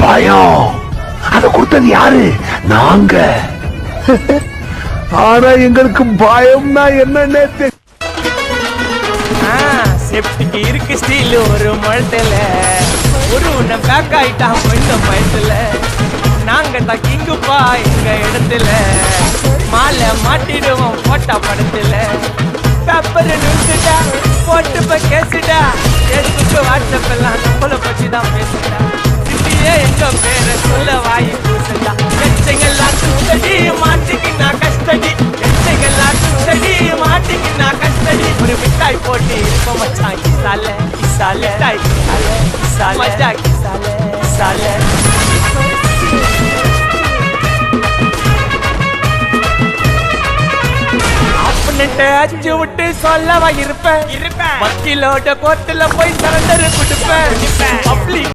பயம். அத கொடுத்தது யாரு? நாங்க. ஆனா எங்களுக்கு பயம்னா என்னன்னே தெரியல. செப்டிக்கு இருக்கு ஸ்டீல் ஒரு மழத்துல ஒரு உன்னை பேக் ஆயிட்டா இந்த பயத்துல நாங்க தான் கிங்குப்பா எங்க இடத்துல மாலை மாட்டிடுவோம் போட்டா படத்துல பேப்பர் நியூஸ்டா போட்டு கேசுடா பேஸ்புக் வாட்ஸ்அப் எல்லாம் நம்மள பத்தி தான் பேசுடா சிட்டியே எங்க பேரை சொல்ல வாய் பூசுடா எச்சைகள்லாம் சுத்தடி மாட்டிக்கினா கஷ்டடி எச்சைகள்லாம் சுத்தடி மாட்டிக்கினா கஷ்டடி ஒரு மிட்டாய் போட்டி இருப்போம் மச்சான் கிசால கிசால மிட்டாய் கிசால கிசால மச்சா கிசால கிசால அஞ்சு விட்டு சொல்லவா இருப்பேன் வக்கீலோட கோர்ட்டுல போய் சரண்டர் கொடுப்பேன்.